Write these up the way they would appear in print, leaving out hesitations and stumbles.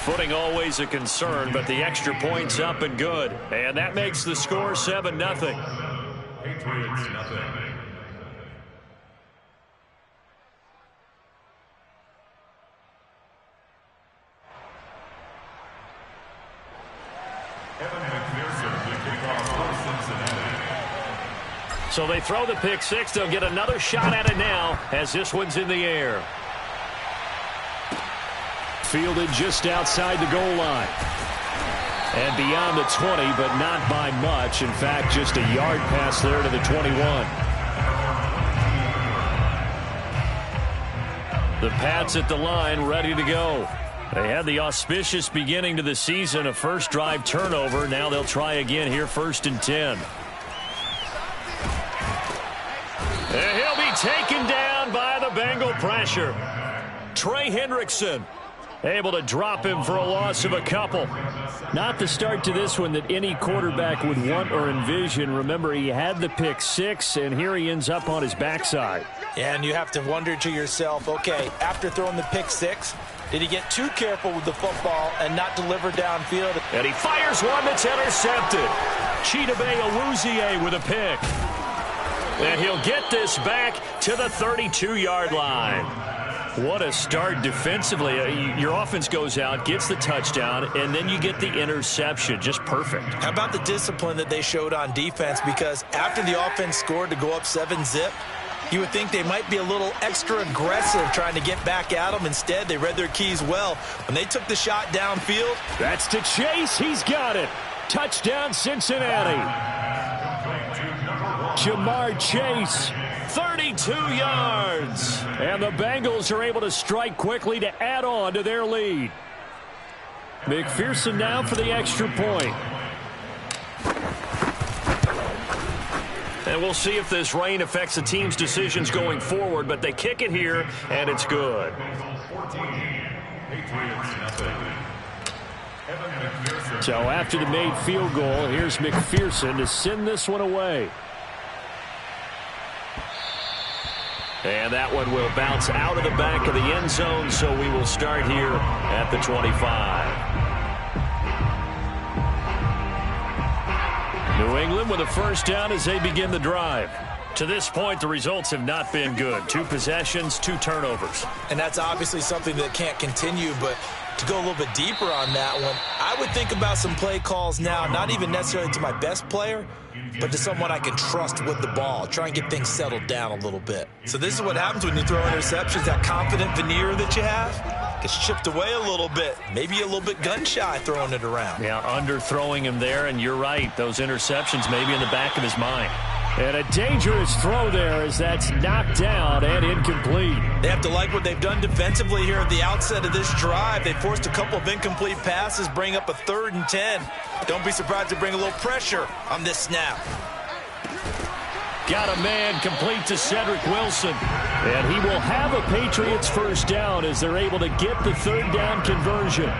Footing always a concern, but the extra point's up and good. And that makes the score 7-0. Patriots, nothing. So they throw the pick six. They'll get another shot at it now as this one's in the air. Fielded just outside the goal line. And beyond the 20, but not by much. In fact, just a yard pass there to the 21. The Pats at the line, ready to go. They had the auspicious beginning to the season, a first drive turnover. Now they'll try again here, 1st and 10. And he'll be taken down by the Bengal pressure. Trey Hendrickson able to drop him for a loss of a couple. Not the start to this one that any quarterback would want or envision. Remember, he had the pick six, and here he ends up on his backside. And you have to wonder to yourself, okay, after throwing the pick six, did he get too careful with the football and not deliver downfield? And he fires one that's intercepted. Chidobe Awuzie with a pick. And he'll get this back to the 32-yard line. What a start defensively. Your offense goes out, gets the touchdown, and then you get the interception. Just perfect. How about the discipline that they showed on defense? Because after the offense scored to go up 7-zip, you would think they might be a little extra aggressive trying to get back at them. Instead, they read their keys well. When they took the shot downfield. That's to Chase. He's got it. Touchdown, Cincinnati. Jamar Chase, 32 yards. And the Bengals are able to strike quickly to add on to their lead. McPherson now for the extra point. And we'll see if this rain affects the team's decisions going forward, but they kick it here, and it's good. So after the made field goal, here's McPherson to send this one away. And that one will bounce out of the back of the end zone, so we will start here at the 25. New England with a first down as they begin the drive. To this point, the results have not been good. 2 possessions, 2 turnovers. And that's obviously something that can't continue, but to go a little bit deeper on that one, I would think about some play calls now, not even necessarily to my best player, but to someone I can trust with the ball. Try and get things settled down a little bit. So this is what happens when you throw interceptions. That confident veneer that you have gets chipped away a little bit. Maybe a little bit gun-shy throwing it around. Yeah, underthrowing him there, and you're right. Those interceptions maybe in the back of his mind. And a dangerous throw there as that's knocked down and incomplete. They have to like what they've done defensively here at the outset of this drive. They forced a couple of incomplete passes, bring up a 3rd and 10. Don't be surprised to bring a little pressure on this snap. Got a man complete to Cedric Wilson. And he will have a Patriots first down as they're able to get the 3rd down conversion.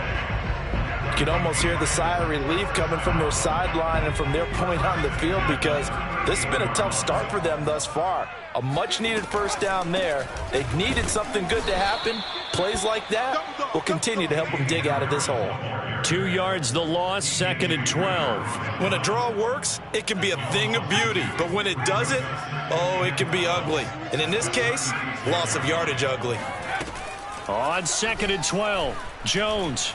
You can almost hear the sigh of relief coming from their sideline and from their point on the field because this has been a tough start for them thus far. A much-needed first down there. They needed something good to happen. Plays like that will continue to help them dig out of this hole. 2 yards the loss, 2nd and 12. When a draw works, it can be a thing of beauty. But when it doesn't, oh, it can be ugly. And in this case, loss of yardage ugly. On 2nd and 12, Jones.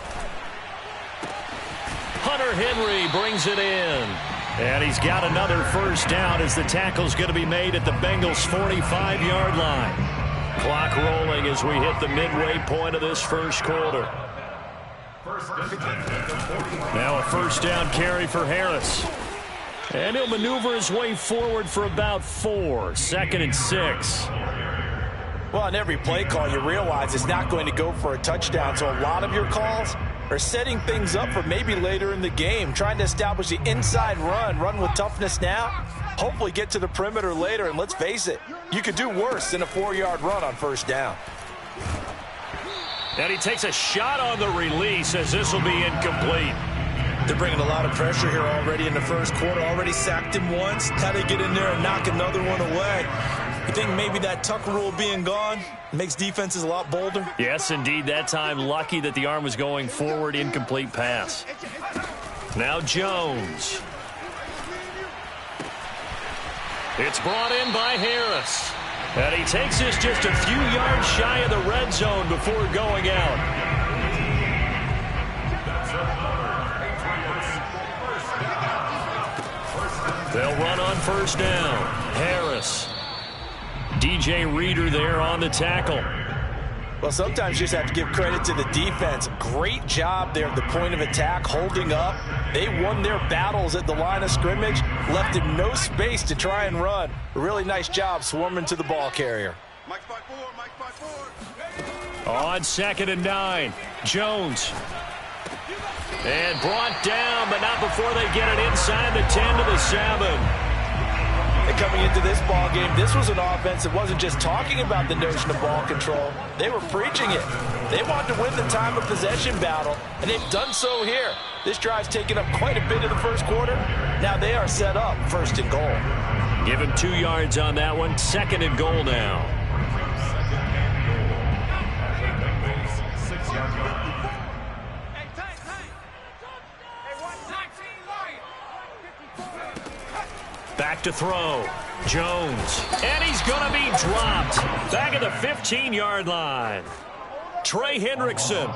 Hunter Henry brings it in. And he's got another first down as the tackle's going to be made at the Bengals' 45-yard line. Clock rolling as we hit the midway point of this first quarter. Now a first down carry for Harris. And he'll maneuver his way forward for about 4. 2nd and 6. Well, on every play call, you realize it's not going to go for a touchdown. So a lot of your calls are setting things up for maybe later in the game, trying to establish the inside run with toughness now, hopefully get to the perimeter later. And let's face it, you could do worse than a 4-yard run on first down. And he takes a shot on the release as this will be incomplete. They're bringing a lot of pressure here already in the first quarter. Already sacked him once. How do they get in there and knock another one away? You think maybe that Tucker rule being gone makes defenses a lot bolder? Yes, indeed. That time, lucky that the arm was going forward. Incomplete pass. Now Jones. It's brought in by Harris. And he takes this just a few yards shy of the red zone before going out. They'll run on first down. Harris. DJ Reader there on the tackle. Well, sometimes you just have to give credit to the defense. Great job there at the point of attack, holding up. They won their battles at the line of scrimmage, left him no space to try and run. A really nice job swarming to the ball carrier. On 2nd and 9, Jones. And brought down, but not before they get it inside the 10 to the 7. And coming into this ball game, this was an offense that wasn't just talking about the notion of ball control. They were preaching it. They wanted to win the time of possession battle, and they've done so here. This drive's taken up quite a bit of the first quarter. Now they are set up 1st and goal. Give him 2 yards on that one. 2nd and goal now. Back to throw. Jones. And he's going to be dropped. Back at the 15-yard line. Trey Hendrickson.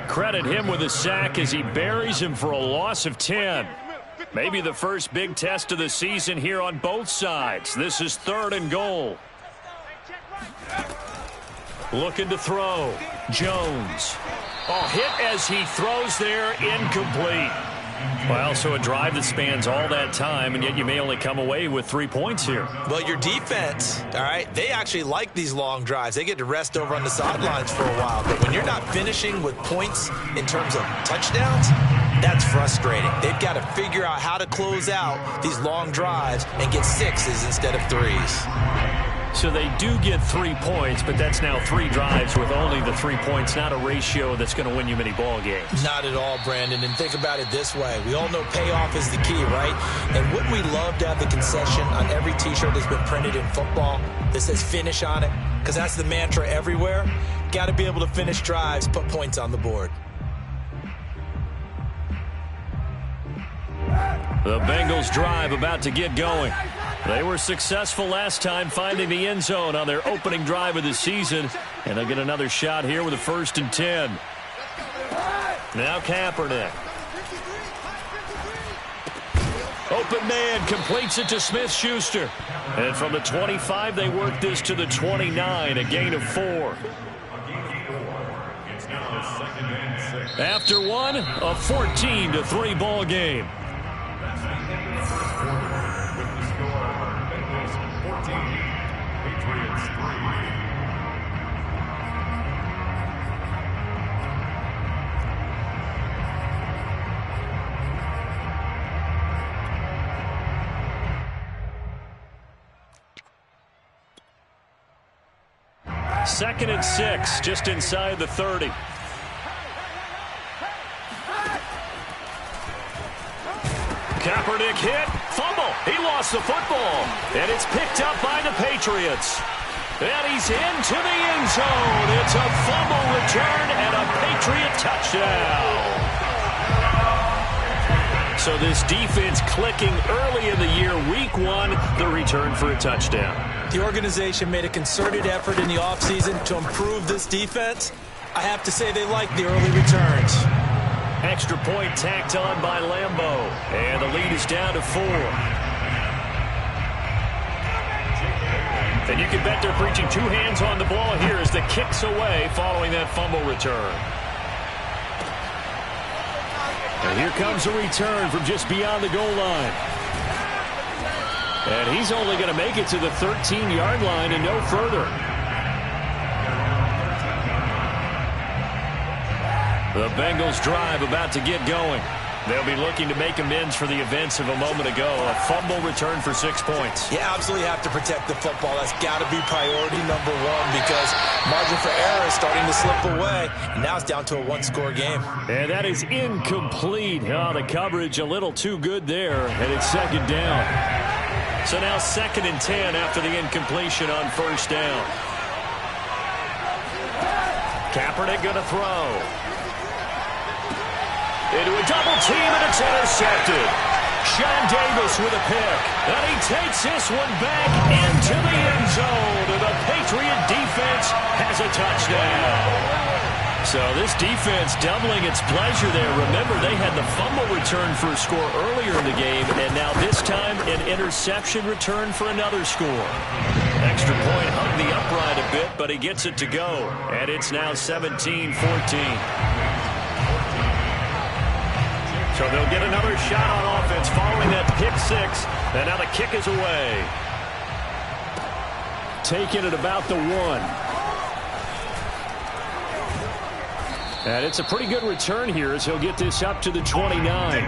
Credit him with a sack as he buries him for a loss of 10. Maybe the first big test of the season here on both sides. This is 3rd and goal. Looking to throw. Jones. Oh, hit as he throws there. Incomplete. Well, so a drive that spans all that time, and yet you may only come away with 3 points here. Well, your defense, all right, they actually like these long drives. They get to rest over on the sidelines for a while. But when you're not finishing with points in terms of touchdowns, that's frustrating. They've got to figure out how to close out these long drives and get 6s instead of 3s. So they do get 3 points, but that's now 3 drives with only the 3 points, not a ratio that's going to win you many ball games. Not at all, Brandon. And think about it this way. We all know payoff is the key, right? And wouldn't we love to have the concession on every T-shirt that's been printed in football that says finish on it? Because that's the mantra everywhere. Got to be able to finish drives, put points on the board. The Bengals drive about to get going. They were successful last time finding the end zone on their opening drive of the season, and they'll get another shot here with a 1st and 10. Now Kaepernick. Open man completes it to Smith-Schuster. And from the 25, they work this to the 29, a gain of 4. After one, a 14-3 ball game. Second and 6, just inside the 30. Kaepernick hit, fumble. He lost the football, and it's picked up by the Patriots. And he's into the end zone. It's a fumble return and a Patriot touchdown. So this defense clicking early in the year. Week 1, the return for a touchdown. The organization made a concerted effort in the offseason to improve this defense. I have to say they like the early returns. Extra point tacked on by Lambeau. And the lead is down to 4. And you can bet they're preaching 2 hands on the ball here as the kick's away following that fumble return. And here comes a return from just beyond the goal line. And he's only going to make it to the 13-yard line and no further. The Bengals drive about to get going. They'll be looking to make amends for the events of a moment ago. A fumble return for 6 points. You absolutely have to protect the football. That's got to be priority number 1 because margin for error is starting to slip away. And now it's down to a 1-score game. And that is incomplete. Oh, the coverage a little too good there. And it's 2nd down. So now 2nd and 10 after the incompletion on first down. Kaepernick going to throw. Into a double team, and it's intercepted. Sean Davis with a pick. And he takes this one back into the end zone. And the Patriot defense has a touchdown. So this defense doubling its pleasure there. Remember, they had the fumble return for a score earlier in the game, and now this time an interception return for another score. Extra point hugged the upright a bit, but he gets it to go. And it's now 17-14. So they'll get another shot on offense following that pick six. And now the kick is away. Taken at about the 1. And it's a pretty good return here as he'll get this up to the 29.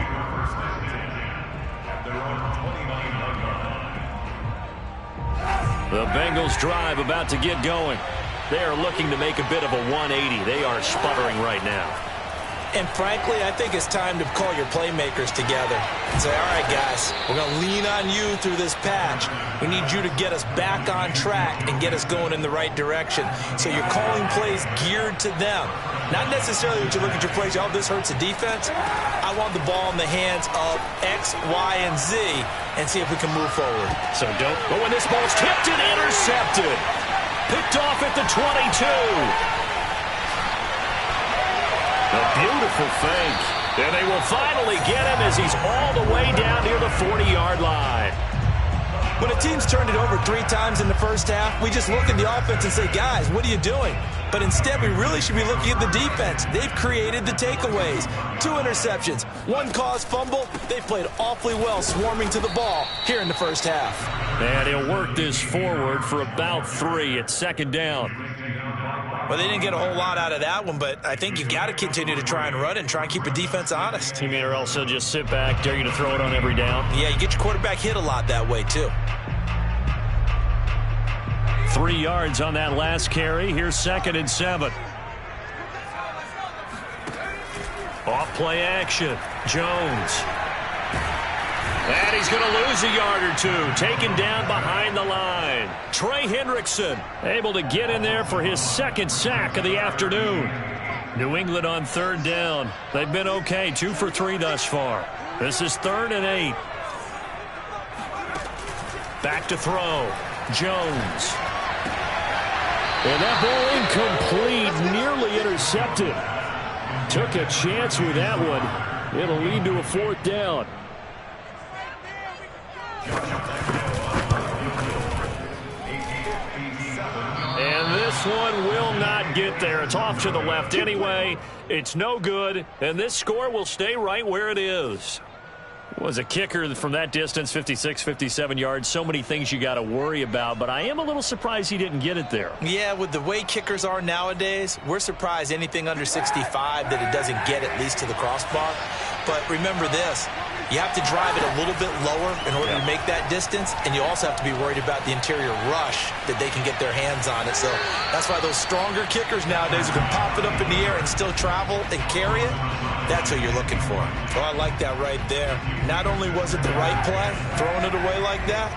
The Bengals drive about to get going. They are looking to make a bit of a 180. They are sputtering right now. And frankly, I think it's time to call your playmakers together and say, all right, guys, we're going to lean on you through this patch. We need you to get us back on track and get us going in the right direction. So you're calling plays geared to them. Not necessarily that you look at your plays, oh, this hurts the defense. I want the ball in the hands of X, Y, and Z and see if we can move forward. So don't go when this ball's tipped and intercepted. Picked off at the 22. A beautiful fake. And they will finally get him as he's all the way down near the 40-yard line. When a team's turned it over 3 times in the first half, we just look at the offense and say, guys, what are you doing? But instead, we really should be looking at the defense. They've created the takeaways. 2 interceptions, 1 caused fumble. They've played awfully well swarming to the ball here in the first half. And he'll work this forward for about 3 at 2nd down. Well, they didn't get a whole lot out of that one, but I think you've got to continue to try and run and try and keep the defense honest. You mean or else he'll just sit back, dare you to throw it on every down? Yeah, you get your quarterback hit a lot that way, too. 3 yards on that last carry. Here's 2nd and 7. Off play action. Jones. And he's going to lose a yard or 2. Taken down behind the line. Trey Hendrickson able to get in there for his 2nd sack of the afternoon. New England on 3rd down. They've been okay. 2 for 3 thus far. This is 3rd and 8. Back to throw. Jones. And that ball incomplete. Nearly intercepted. Took a chance with that one. It'll lead to a 4th down. And this one will not get there. It's off to the left anyway. It's no good, and this score will stay right where it is. Was a kicker from that distance, 56, 57 yards. So many things you got to worry about, but I am a little surprised he didn't get it there. Yeah, with the way kickers are nowadays, we're surprised anything under 65 that it doesn't get at least to the crossbar. But remember this, you have to drive it a little bit lower in order to make that distance, and you also have to be worried about the interior rush that they can get their hands on it. So that's why those stronger kickers nowadays who can pop it up in the air and still travel and carry it, that's what you're looking for. Oh, I like that right there. Not only was it the right play, throwing it away like that,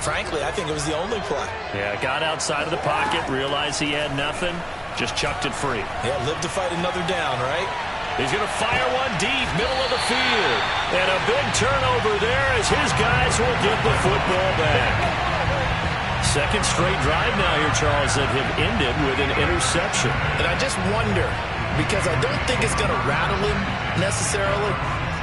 frankly, I think it was the only play. Yeah, got outside of the pocket, realized he had nothing, just chucked it free. Yeah, live to fight another down, right? He's going to fire one deep, middle of the field. And a big turnover there as his guys will get the football back. 2nd straight drive now here, Charles, that have ended with an interception. And I just wonder, because I don't think it's going to rattle him necessarily,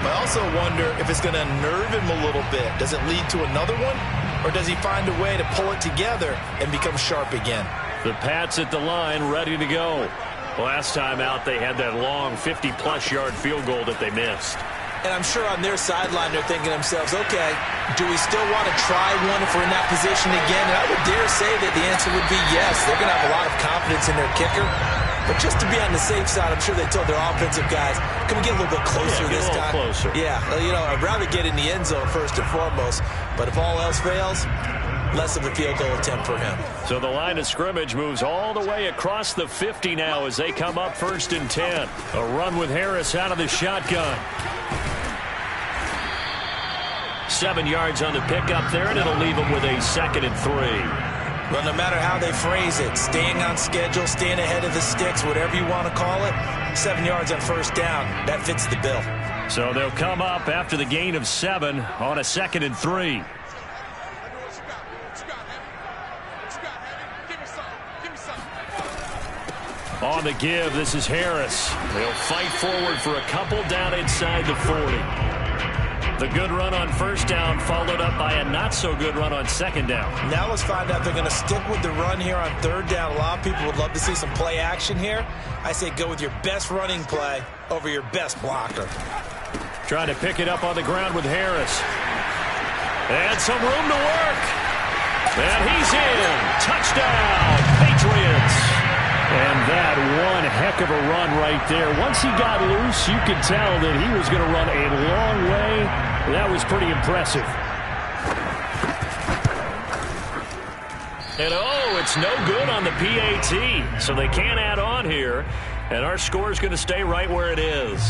but I also wonder if it's going to unnerve him a little bit. Does it lead to another one? Or does he find a way to pull it together and become sharp again? The Pats at the line ready to go. Last time out, they had that long 50-plus yard field goal that they missed. And I'm sure on their sideline, they're thinking to themselves, okay, do we still want to try one if we're in that position again? And I would dare say that the answer would be yes. They're going to have a lot of confidence in their kicker. But just to be on the safe side, I'm sure they told their offensive guys, can we get a little bit closer this time? Closer. Yeah, you know, I'd rather get in the end zone first and foremost. But if all else fails, less of a field goal attempt for him. So the line of scrimmage moves all the way across the 50 now as they come up 1st and 10. A run with Harris out of the shotgun. 7 yards on the pickup there, and it'll leave them with a 2nd and 3. Well, no matter how they phrase it, staying on schedule, staying ahead of the sticks, whatever you want to call it, 7 yards on first down, that fits the bill. So they'll come up after the gain of 7 on a 2nd and 3. On the give, this is Harris. They'll fight forward for a couple down inside the 40. The good run on first down followed up by a not-so-good run on 2nd down. Now let's find out if they're going to stick with the run here on 3rd down. A lot of people would love to see some play action here. I say go with your best running play over your best blocker. Trying to pick it up on the ground with Harris. And some room to work. And he's in. Touchdown, Patriots. And that one heck of a run right there. Once he got loose, you could tell that he was going to run a long way. That was pretty impressive. And oh, it's no good on the PAT. So they can't add on here. And our score is going to stay right where it is.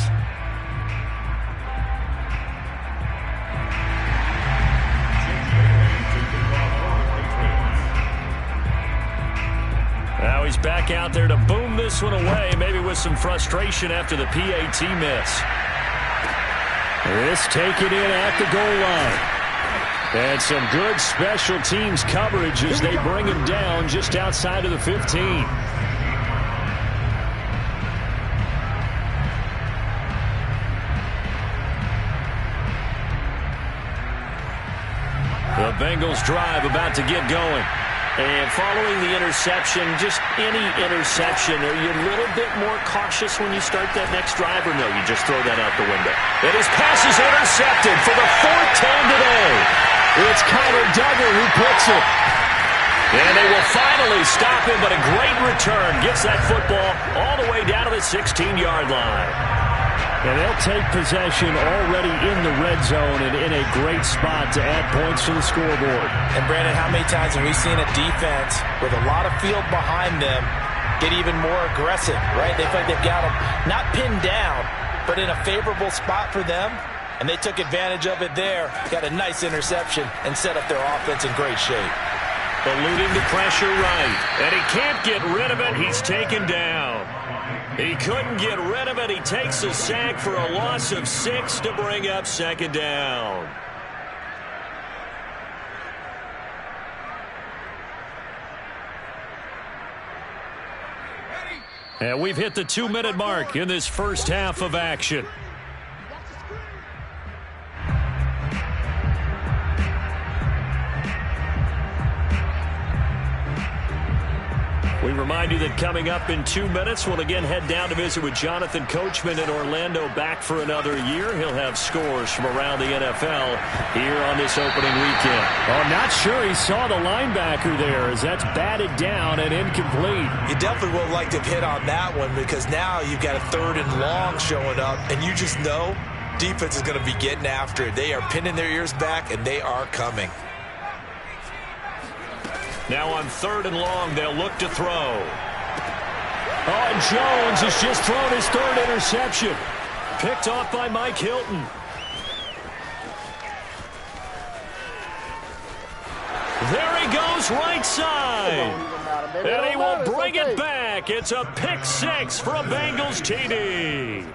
Now he's back out there to boom this one away, maybe with some frustration after the PAT miss. This taken in at the goal line. And some good special teams coverage as they bring him down just outside of the 15. The Bengals drive about to get going. And following the interception, just any interception, are you a little bit more cautious when you start that next drive, or no, you just throw that out the window? And his pass is intercepted for the 4th time today. It's Kyler Duggar who picks it. And they will finally stop him, but a great return gets that football all the way down to the 16-yard line. And they'll take possession already in the red zone and in a great spot to add points to the scoreboard. And, Brandon, how many times have we seen a defense with a lot of field behind them get even more aggressive, right? They feel like they've got them not pinned down, but in a favorable spot for them, and they took advantage of it there, got a nice interception, and set up their offense in great shape. Eluding the pressure right, and he can't get rid of it. He's taken down. He couldn't get rid of it. He takes a sack for a loss of 6 to bring up 2nd down. And we've hit the 2-minute mark in this first half of action. We remind you that coming up in 2 minutes, we'll again head down to visit with Jonathan Coachman in Orlando, back for another year. He'll have scores from around the NFL here on this opening weekend. I'm not sure he saw the linebacker there, as that's batted down and incomplete. You definitely would like to have hit on that one, because now you've got a 3rd and long showing up, and you just know defense is going to be getting after it. They are pinning their ears back, and they are coming. Now on 3rd and long, they'll look to throw. Oh, and Jones has just thrown his 3rd interception. Picked off by Mike Hilton. There he goes, right side. And he will bring it back. It's a pick 6 for a Bengals TD.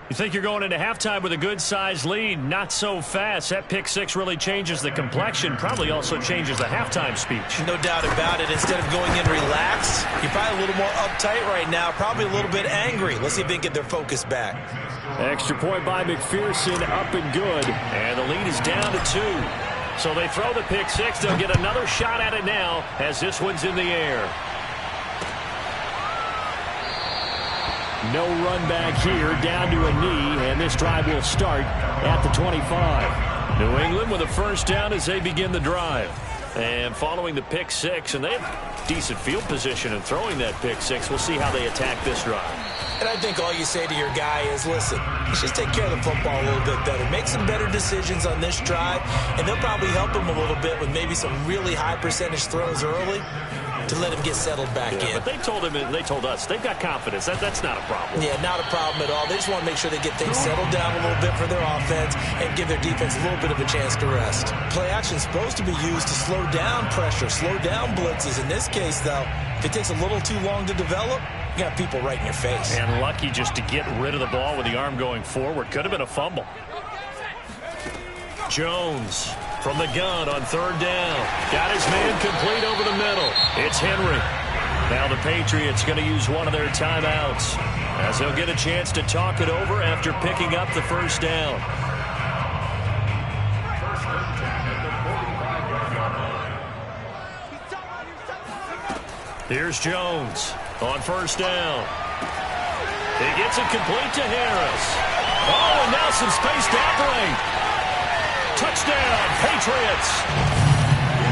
You think you're going into halftime with a good-sized lead? Not so fast. That pick 6 really changes the complexion, probably also changes the halftime speech. No doubt about it. Instead of going in relaxed, you're probably a little more uptight right now, probably a little bit angry. Let's see if they can get their focus back. Extra point by McPherson, up and good. And the lead is down to 2. So they throw the pick 6. They'll get another shot at it now as this one's in the air. No run back here, down to a knee, and this drive will start at the 25. New England with a first down as they begin the drive. And following the pick 6, and they have decent field position in throwing that pick 6. We'll see how they attack this drive. And I think all you say to your guy is, listen, let's just take care of the football a little bit better. Make some better decisions on this drive, and they'll probably help him a little bit with maybe some really high percentage throws early. to let him get settled back in. But they told us, they've got confidence. That's not a problem. Yeah, not a problem at all. They just want to make sure they get things settled down a little bit for their offense and give their defense a little bit of a chance to rest. Play action is supposed to be used to slow down pressure, slow down blitzes. In this case, though, if it takes a little too long to develop, you got people right in your face. And lucky just to get rid of the ball with the arm going forward. Could have been a fumble. Jones from the gun on third down. Got his man complete over the middle. It's Henry. Now the Patriots going to use one of their timeouts as they'll get a chance to talk it over after picking up the first down. Here's Jones on first down. He gets it complete to Harris. Oh, and now some space to operate. Touchdown, Patriots.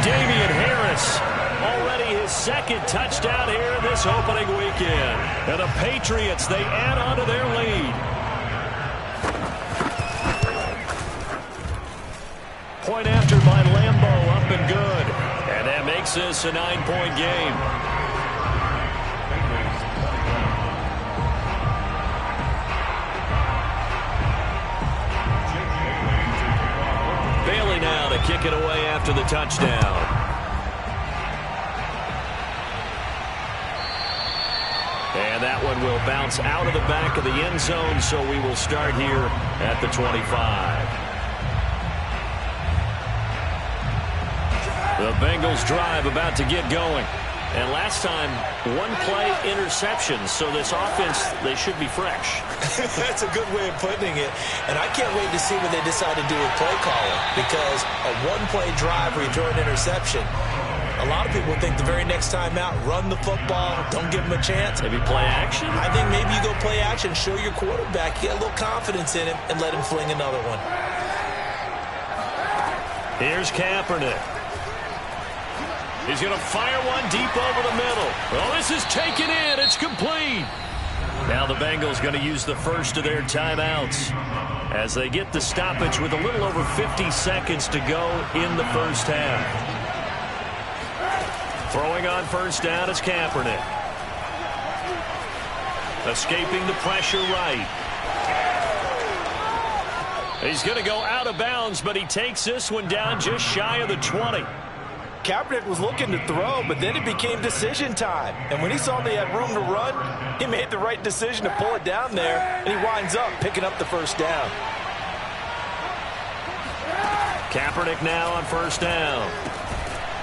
Damian Harris, already his second touchdown here this opening weekend. And the Patriots, they add on to their lead. Point after by Lambeau, up and good. And that makes this a 9-point game. Bailey now to kick it away after the touchdown. And that one will bounce out of the back of the end zone, so we will start here at the 25. The Bengals drive about to get going. And last time, one play interception, so this offense, they should be fresh. That's a good way of putting it. And I can't wait to see what they decide to do with play calling, because a one-play drive where you throw an interception, a lot of people think the very next time out, run the football, don't give them a chance. Maybe play action? I think maybe you go play action, show your quarterback, get a little confidence in him, and let him fling another one. Here's Kaepernick. He's going to fire one deep over the middle. Well, this is taken in. It's complete. Now the Bengals going to use the first of their timeouts as they get the stoppage with a little over 50 seconds to go in the first half. Throwing on first down is Kaepernick. Escaping the pressure right. He's going to go out of bounds, but he takes this one down just shy of the 20. Kaepernick was looking to throw, but then it became decision time. And when he saw they had room to run, he made the right decision to pull it down there, and he winds up picking up the first down. Kaepernick now on first down.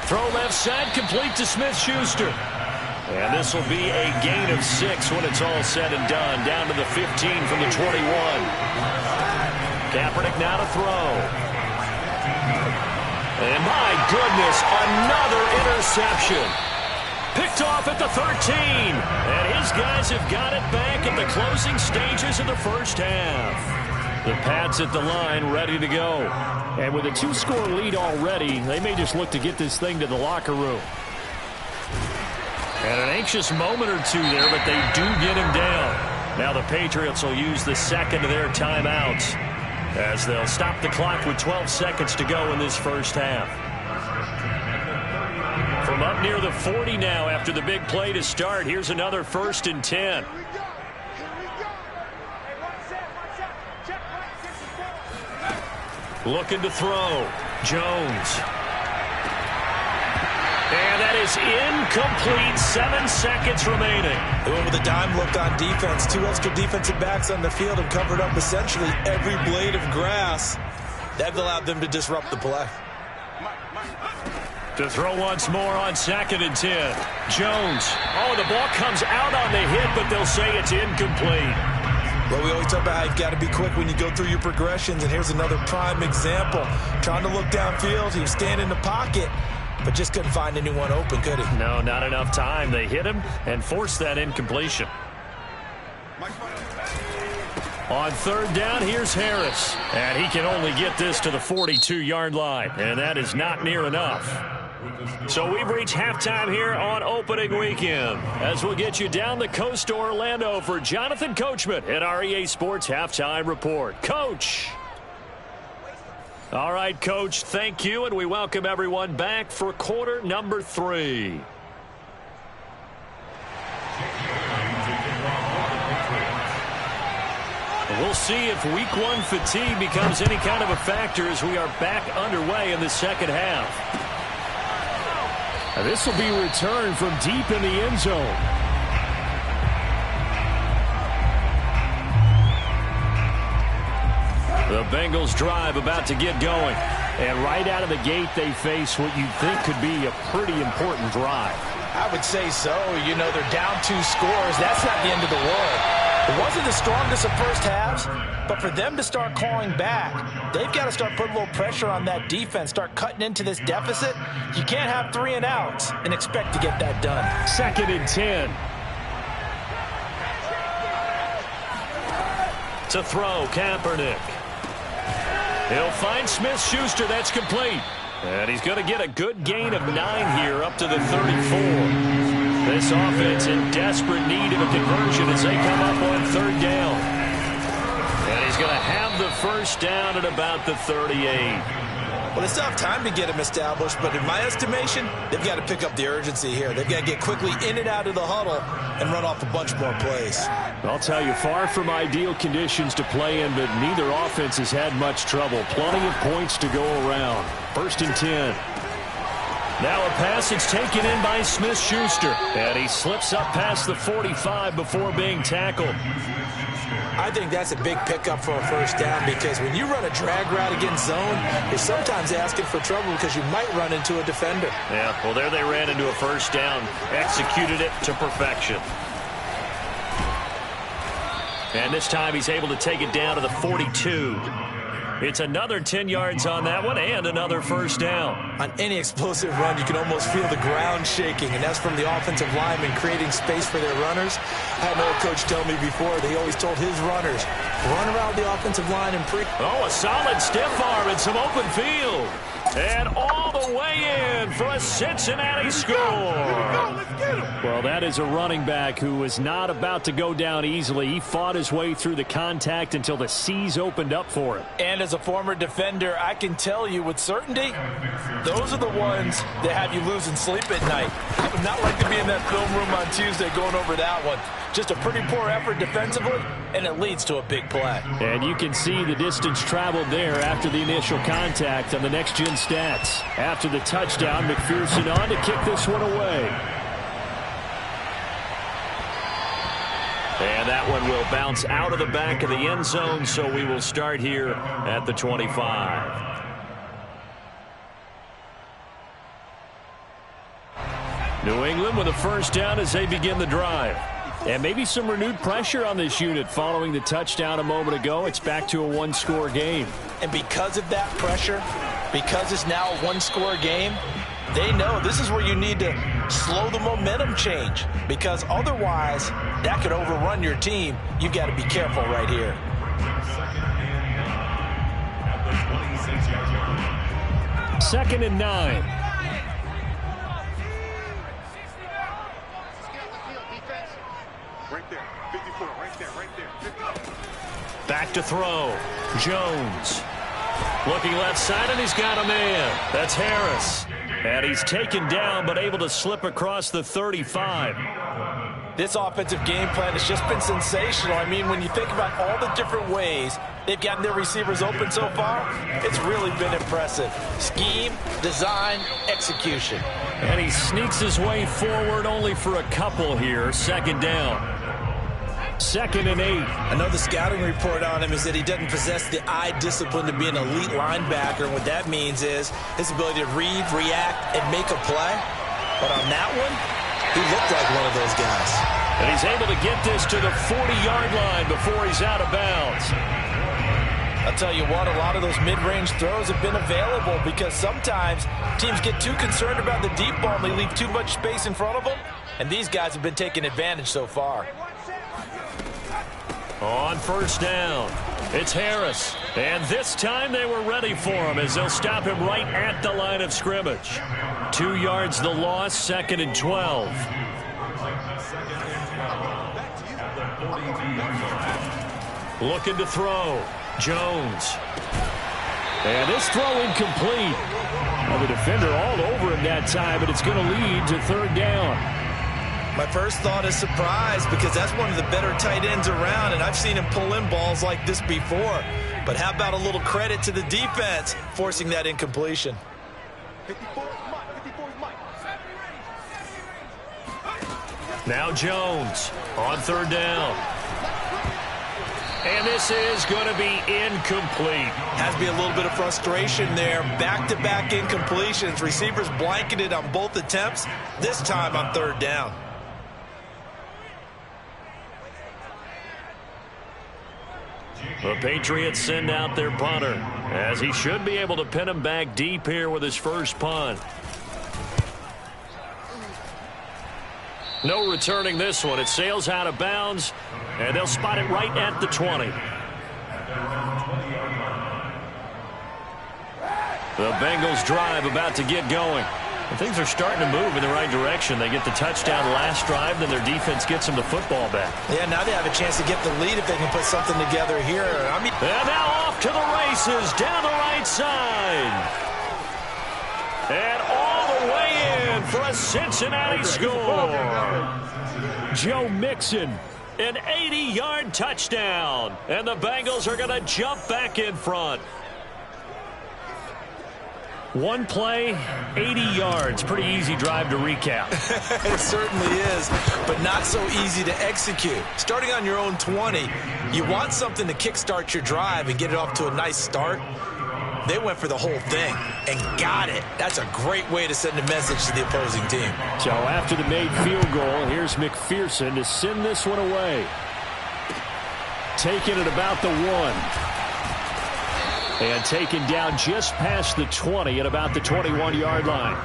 Throw left side, complete to Smith-Schuster. And this will be a gain of 6 when it's all said and done. Down to the 15 from the 21. Kaepernick now to throw. And my goodness, another interception. Picked off at the 13. And his guys have got it back at the closing stages of the first half. The Pats at the line, ready to go. And with a 2-score lead already, they may just look to get this thing to the locker room. And an anxious moment or two there, but they do get him down. Now the Patriots will use the second of their timeouts as they'll stop the clock with 12 seconds to go in this first half. From up near the 40 now after the big play to start, here's another 1st and 10. Looking to throw. Jones. And that is incomplete. 7 seconds remaining. They went with a dime look on defense. 2 extra defensive backs on the field and covered up essentially every blade of grass. That allowed them to disrupt the play. To throw once more on 2nd and 10. Jones. Oh, the ball comes out on the hit, but they'll say it's incomplete. Well, we always talk about how you've got to be quick when you go through your progressions, and here's another prime example. Trying to look downfield, he was standing in the pocket, but just couldn't find anyone open, could he? No, not enough time. They hit him and forced that incompletion. On 3rd down, here's Harris. And he can only get this to the 42-yard line, and that is not near enough. So we've reached halftime here on opening weekend as we'll get you down the coast to Orlando for Jonathan Coachman at our EA Sports Halftime Report. Coach. All right, Coach, thank you, and we welcome everyone back for quarter number 3. We'll see if week one fatigue becomes any kind of a factor as we are back underway in the second half. This will be returned from deep in the end zone. The Bengals drive about to get going. And right out of the gate, they face what you'd think could be a pretty important drive. I would say so. You know, they're down 2 scores. That's not the end of the world. It wasn't the strongest of first halves, but for them to start clawing back, they've got to start putting a little pressure on that defense, start cutting into this deficit. You can't have 3 and outs and expect to get that done. 2nd and 10. To throw, Kaepernick. He'll find Smith-Schuster. That's complete. And he's going to get a good gain of 9 here up to the 34. This offense in desperate need of a conversion as they come up on 3rd down. And he's going to have the first down at about the 38. Well, they still have time to get him established, but in my estimation, they've got to pick up the urgency here. They've got to get quickly in and out of the huddle and run off a bunch more plays. I'll tell you, far from ideal conditions to play in, but neither offense has had much trouble. Plenty of points to go around. 1st and 10. Now a passage taken in by Smith-Schuster. And he slips up past the 45 before being tackled. I think that's a big pickup for a first down because when you run a drag route against zone, you're sometimes asking for trouble because you might run into a defender. Yeah, well, there they ran into a first down, executed it to perfection. And this time he's able to take it down to the 42. It's another 10 yards on that one and another first down. On any explosive run, you can almost feel the ground shaking, and that's from the offensive linemen creating space for their runners. I had an old coach tell me before, they always told his runners, run around the offensive line and pre. Oh, a solid stiff arm and some open field. And all the way in for a Cincinnati score. Let's get him. Well, that is a running back who was not about to go down easily. He fought his way through the contact until the seas opened up for him. And as a former defender, I can tell you with certainty, those are the ones that have you losing sleep at night. I would not like to be in that film room on Tuesday going over that one. Just a pretty poor effort defensively, and it leads to a big play. And you can see the distance traveled there after the initial contact on the next-gen stats. After the touchdown, McPherson on to kick this one away. And that one will bounce out of the back of the end zone, so we will start here at the 25. New England with a first down as they begin the drive. And maybe some renewed pressure on this unit following the touchdown a moment ago. It's back to a one-score game. And because of that pressure, because it's now a one-score game, they know this is where you need to slow the momentum change, because otherwise that could overrun your team. You've got to be careful right here. Second and 9. Right there. 54. Right there. Right there. 50. Back to throw. Jones. Looking left side, and he's got a man. That's Harris. And he's taken down, but able to slip across the 35. This offensive game plan has just been sensational. I mean, when you think about all the different ways they've gotten their receivers open so far, it's really been impressive. Scheme, design, execution. And he sneaks his way forward only for a couple here. Second down. 2nd and 8. I know the scouting report on him is that he doesn't possess the eye discipline to be an elite linebacker. And what that means is his ability to read, react, and make a play. But on that one, he looked like one of those guys. And he's able to get this to the 40-yard line before he's out of bounds. I'll tell you what, a lot of those mid-range throws have been available because sometimes teams get too concerned about the deep ball and they leave too much space in front of them. And these guys have been taking advantage so far. On first down, it's Harris. And this time they were ready for him as they'll stop him right at the line of scrimmage. 2 yards the loss, 2nd and 12. Looking to throw. Jones. And this throw incomplete. Well, the defender all over him that time, but it's going to lead to 3rd down. My first thought is surprise because that's one of the better tight ends around, and I've seen him pull in balls like this before. But how about a little credit to the defense forcing that incompletion? 54 is Mike. 54 is Mike. Now Jones on third down. And this is going to be incomplete. Has to be a little bit of frustration there. Back-to-back incompletions. Receivers blanketed on both attempts, this time on third down. The Patriots send out their punter, as he should be able to pin him back deep here with his first punt. No returning this one. It sails out of bounds, and they'll spot it right at the 20. The Bengals drive about to get going. And things are starting to move in the right direction. They get the touchdown last drive, then their defense gets them the football back. Yeah, now they have a chance to get the lead if they can put something together here. And now off to the races down the right side. And all the way in for a Cincinnati score. Joe Mixon, an 80-yard touchdown. And the Bengals are going to jump back in front. One play, 80 yards. Pretty easy drive to recap. It certainly is, but not so easy to execute. Starting on your own 20, you want something to kickstart your drive and get it off to a nice start. They went for the whole thing and got it. That's a great way to send a message to the opposing team. So after the made field goal, here's McPherson to send this one away. Taking it about the 1. And taken down just past the 20 at about the 21-yard line.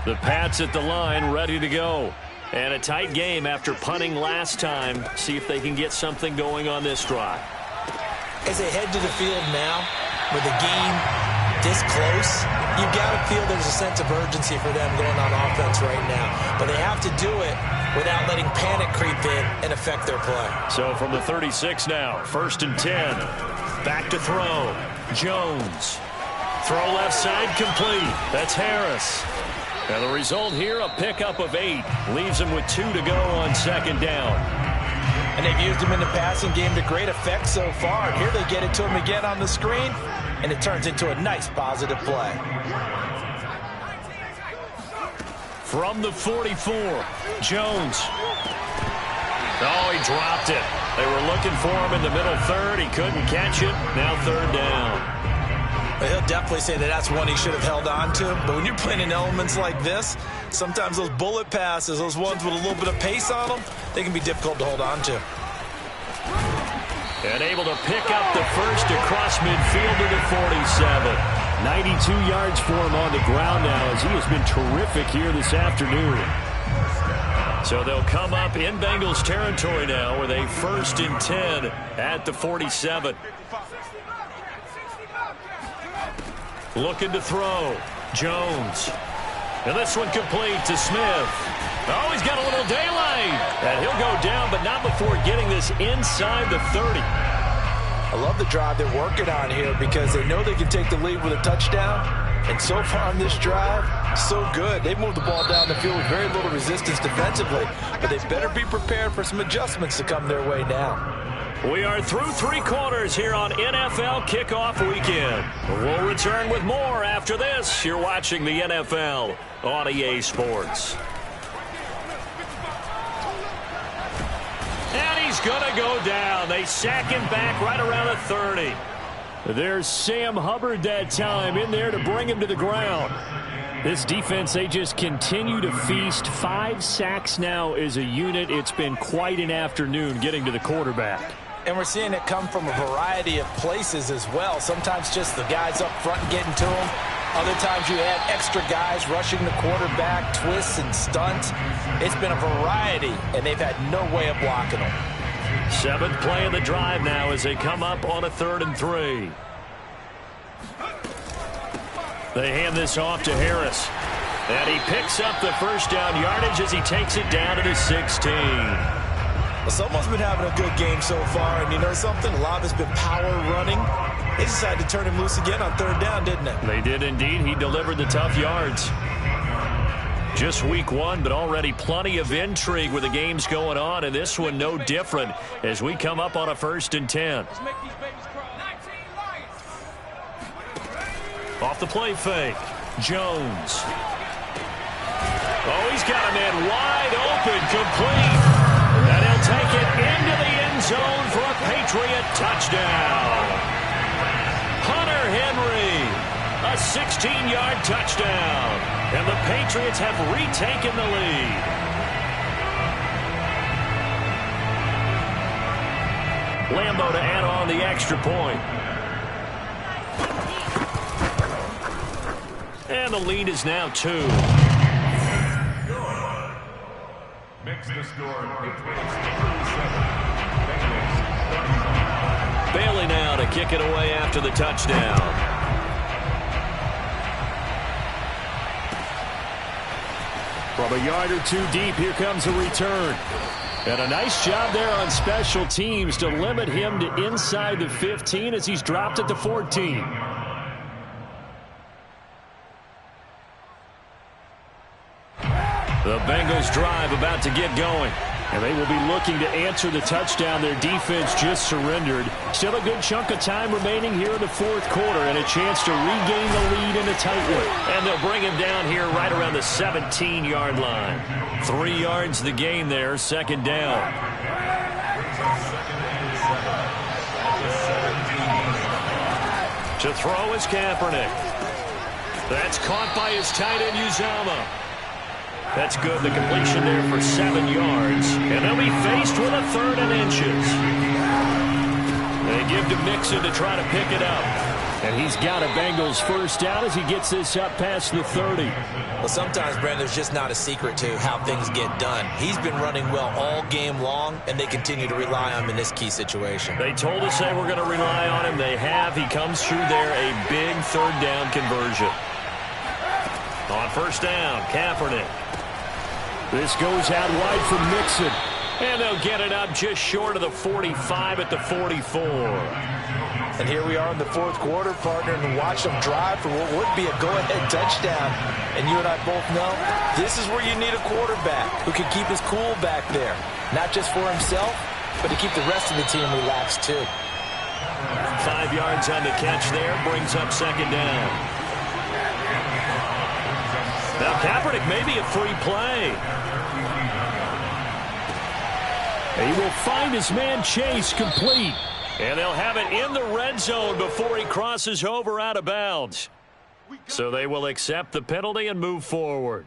The Pats at the line, ready to go. And a tight game after punting last time. See if they can get something going on this drive. As they head to the field now, with the game this close, you've got to feel there's a sense of urgency for them going on offense right now. But they have to do it without letting panic creep in and affect their play. So from the 36 now, 1st and 10. Back to throw. Jones. Throw left side complete. That's Harris. And the result here, a pickup of 8. Leaves him with 2 to go on 2nd down. And they've used him in the passing game to great effect so far. And here they get it to him again on the screen, and it turns into a nice positive play. From the 44, Jones. Oh, he dropped it. They were looking for him in the middle third. He couldn't catch it. Now 3rd down. Well, he'll definitely say that that's one he should have held on to. But when you're playing in elements like this, sometimes those bullet passes, those ones with a little bit of pace on them, they can be difficult to hold on to. And able to pick up the first across midfield to the 47. 92 yards for him on the ground now as he has been terrific here this afternoon. So they'll come up in Bengals territory now with a 1st and 10 at the 47. Looking to throw. Jones. And this one complete to Smith. Oh, he's got a little daylight. And he'll go down, but not before getting this inside the 30. I love the drive they're working on here because they know they can take the lead with a touchdown. And so far on this drive, so good. They've moved the ball down the field with very little resistance defensively. But they better be prepared for some adjustments to come their way now. We are through 3 quarters here on NFL Kickoff Weekend. We'll return with more after this. You're watching the NFL on EA Sports. And he's going to go down. They sack him back right around the 30. There's Sam Hubbard that time in there to bring him to the ground. This defense, they just continue to feast. 5 sacks now as a unit. It's been quite an afternoon getting to the quarterback. And we're seeing it come from a variety of places as well. Sometimes just the guys up front getting to him. Other times you add extra guys rushing the quarterback, twists and stunts. It's been a variety, and they've had no way of blocking them. 7th play of the drive now as they come up on a 3rd and 3. They hand this off to Harris. And he picks up the first down yardage as he takes it down to the 16. Well, someone's been having a good game so far, and you know something? A lot of it's been power running. They decided to turn him loose again on third down, didn't they? They did indeed. He delivered the tough yards. Just week one, but already plenty of intrigue with the games going on, and this one no different as we come up on a 1st and 10. Off the play fake. Jones. Oh, he's got a man wide open, complete. And he'll take it into the end zone for a Patriot touchdown. Hunter Henry, a 16-yard touchdown. And the Patriots have retaken the lead. Lambo to add on the extra point. And the lead is now 2. Makes the score. Bailey now to kick it away after the touchdown. From a yard or 2 deep, here comes a return. And a nice job there on special teams to limit him to inside the 15 as he's dropped at the 14. The Bengals drive about to get going. And they will be looking to answer the touchdown their defense just surrendered. Still a good chunk of time remaining here in the 4th quarter and a chance to regain the lead in a tight one. And they'll bring him down here right around the 17-yard line. 3 yards the gain there, 2nd down. To throw is Kaepernick. That's caught by his tight end, Uzomah. That's good. The completion there for 7 yards. And they'll be faced with a 3rd and inches. They give to Mixon to try to pick it up. And he's got a Bengals first down as he gets this up past the 30. Well, sometimes, Brandon, there's just not a secret to how things get done. He's been running well all game long, and they continue to rely on him in this key situation. They told us they were going to rely on him. They have. He comes through there, a big 3rd down conversion. On 1st down, Kaepernick. This goes out wide for Mixon. And they'll get it up just short of the 45 at the 44. And here we are in the 4th quarter, partner, and watch them drive for what would be a go-ahead touchdown. And you and I both know this is where you need a quarterback who can keep his cool back there. Not just for himself, but to keep the rest of the team relaxed too. 5 yards on the catch there, brings up 2nd down. Now Kaepernick may be a free play. He will find his man Chase complete. And they'll have it in the red zone before he crosses over out of bounds. So they will accept the penalty and move forward.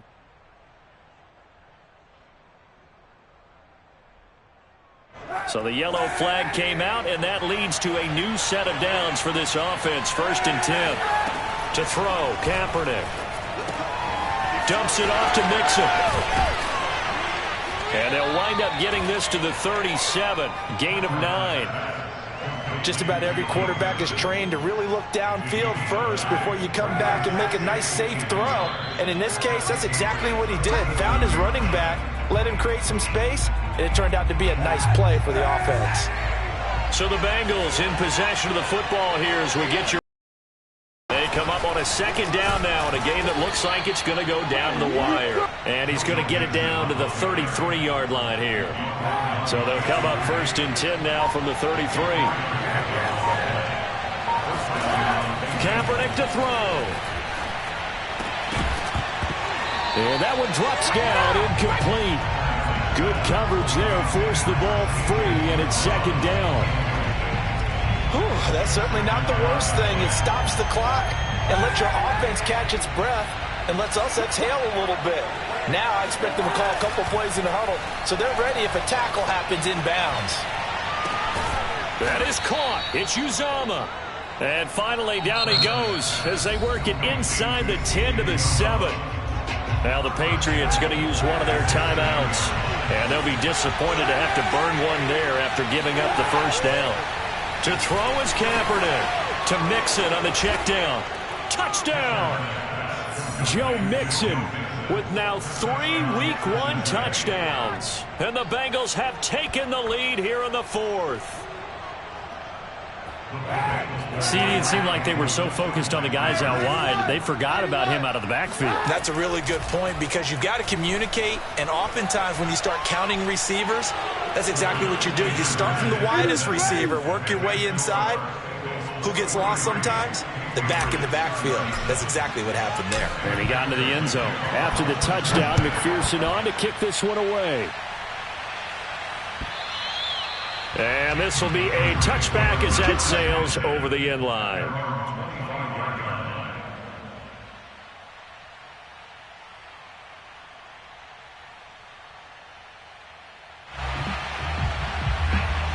So the yellow flag came out, and that leads to a new set of downs for this offense. 1st and 10. To throw, Kaepernick. Dumps it off to Mixon. And they'll wind up getting this to the 37. Gain of 9. Just about every quarterback is trained to really look downfield first before you come back and make a nice, safe throw. And in this case, that's exactly what he did. Found his running back, let him create some space, and it turned out to be a nice play for the offense. So the Bengals in possession of the football here as we get your... They come up on a 2nd down now in a game that looks like it's going to go down the wire. And he's going to get it down to the 33-yard line here. So they'll come up 1st and 10 now from the 33. Kaepernick to throw. And that one drops down, incomplete. Good coverage there, forced the ball free, and it's 2nd down. Whew, that's certainly not the worst thing. It stops the clock and lets your offense catch its breath and lets us exhale a little bit. Now I expect them to call a couple plays in the huddle, so they're ready if a tackle happens inbounds. That is caught. It's Uzomah. And finally down he goes as they work it inside the 10 to the 7. Now the Patriots going to use one of their timeouts. And they'll be disappointed to have to burn one there after giving up the 1st down. To throw is Kaepernick. To Mixon on the check down. Touchdown! Joe Mixon with now 3 Week 1 touchdowns. And the Bengals have taken the lead here in the 4th. See, it seemed like they were so focused on the guys out wide, they forgot about him out of the backfield. That's a really good point because you've got to communicate, and oftentimes when you start counting receivers, that's exactly what you do. You start from the widest receiver, work your way inside. Who gets lost sometimes? The back in the backfield. That's exactly what happened there. And he got into the end zone. After the touchdown, McPherson on to kick this one away. And this will be a touchback as that sails over the end line.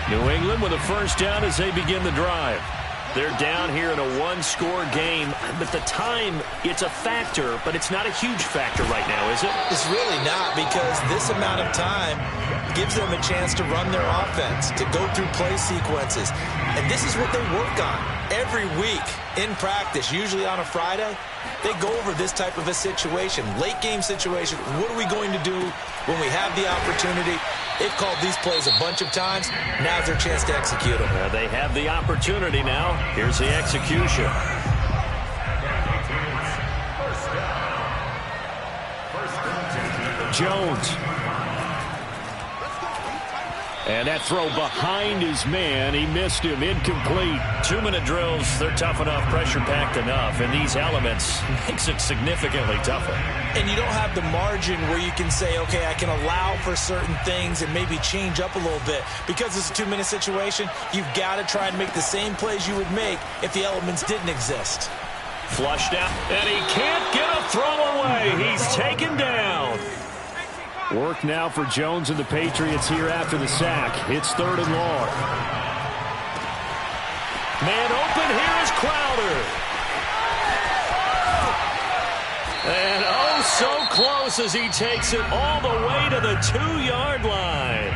New England with a first down as they begin the drive. They're down here in a one-score game, but the time, it's a factor, but it's not a huge factor right now, is it? It's really not, because this amount of time gives them a chance to run their offense, to go through play sequences. And this is what they work on every week in practice, usually on a Friday. They go over this type of a situation, late game situation. What are we going to do when we have the opportunity? They've called these plays a bunch of times. Now's their chance to execute them. They have the opportunity now. Here's the execution. Jones. And that throw behind his man. He missed him. Incomplete. 2-minute drills, they're tough enough, pressure-packed enough. And these elements makes it significantly tougher. And you don't have the margin where you can say, okay, I can allow for certain things and maybe change up a little bit. Because it's a 2-minute situation, you've got to try and make the same plays you would make if the elements didn't exist. Flushed out, and he can't get a throw away. He's taken down. Work now for Jones and the Patriots here after the sack. It's 3rd and long. Man open, here is Crowder. And oh, so close as he takes it all the way to the 2-yard line.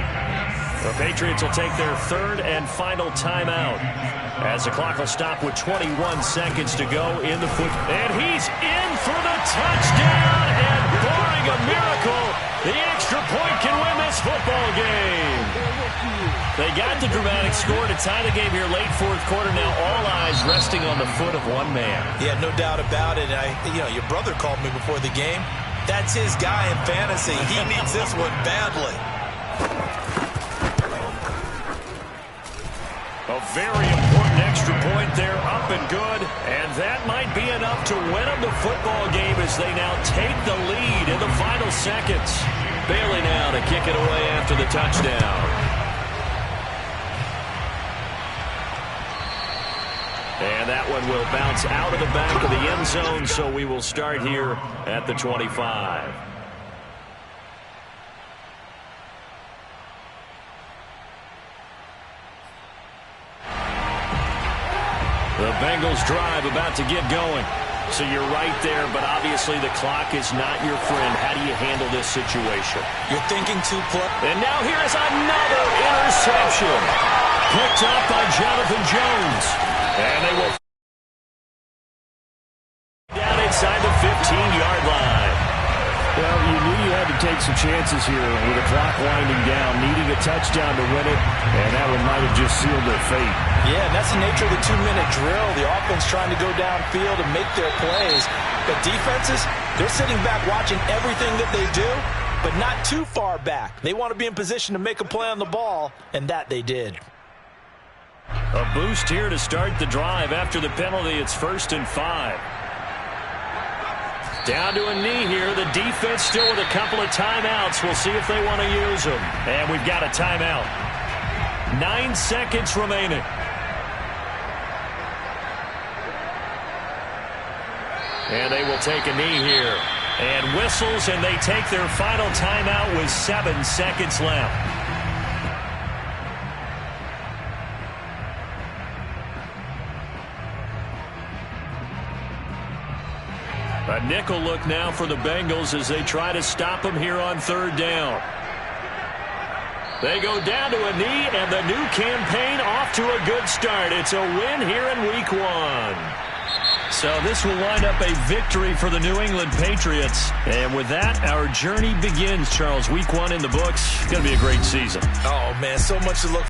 The Patriots will take their 3rd and final timeout as the clock will stop with 21 seconds to go in the foot. And he's in for the touchdown, and barring a miracle, the extra point can win this football game. They got the dramatic score to tie the game here late 4th quarter. Now all eyes resting on the foot of one man. Yeah, no doubt about it. Your brother called me before the game. That's his guy in fantasy. He needs this one badly. A very important extra point there, up and good. And that might be enough to win them the football game as they now take the lead in the final seconds. Bailey now to kick it away after the touchdown. And that one will bounce out of the back of the end zone, so we will start here at the 25. The Bengals drive about to get going. So you're right there, but obviously the clock is not your friend. How do you handle this situation? You're thinking 2 play. And now here is another interception. Picked up by Jonathan Jones. And they will down inside the 15-yard line. Well, you knew you had to take some chances here with the clock winding down, needing a touchdown to win it, and that one might have just sealed their fate. Yeah, and that's the nature of the 2-minute drill. The offense trying to go downfield and make their plays. But defenses, they're sitting back watching everything that they do, but not too far back. They want to be in position to make a play on the ball, and that they did. A boost here to start the drive. After the penalty, it's 1st and 5. Down to a knee here. The defense still with a couple of timeouts. We'll see if they want to use them. And we've got a timeout. 9 seconds remaining. And they will take a knee here. And whistles, and they take their final timeout with 7 seconds left. A nickel look now for the Bengals as they try to stop them here on 3rd down. They go down to a knee, and the new campaign off to a good start. It's a win here in Week 1. So this will wind up a victory for the New England Patriots. And with that, our journey begins, Charles. Week 1 in the books. It's going to be a great season. Oh, man, so much to look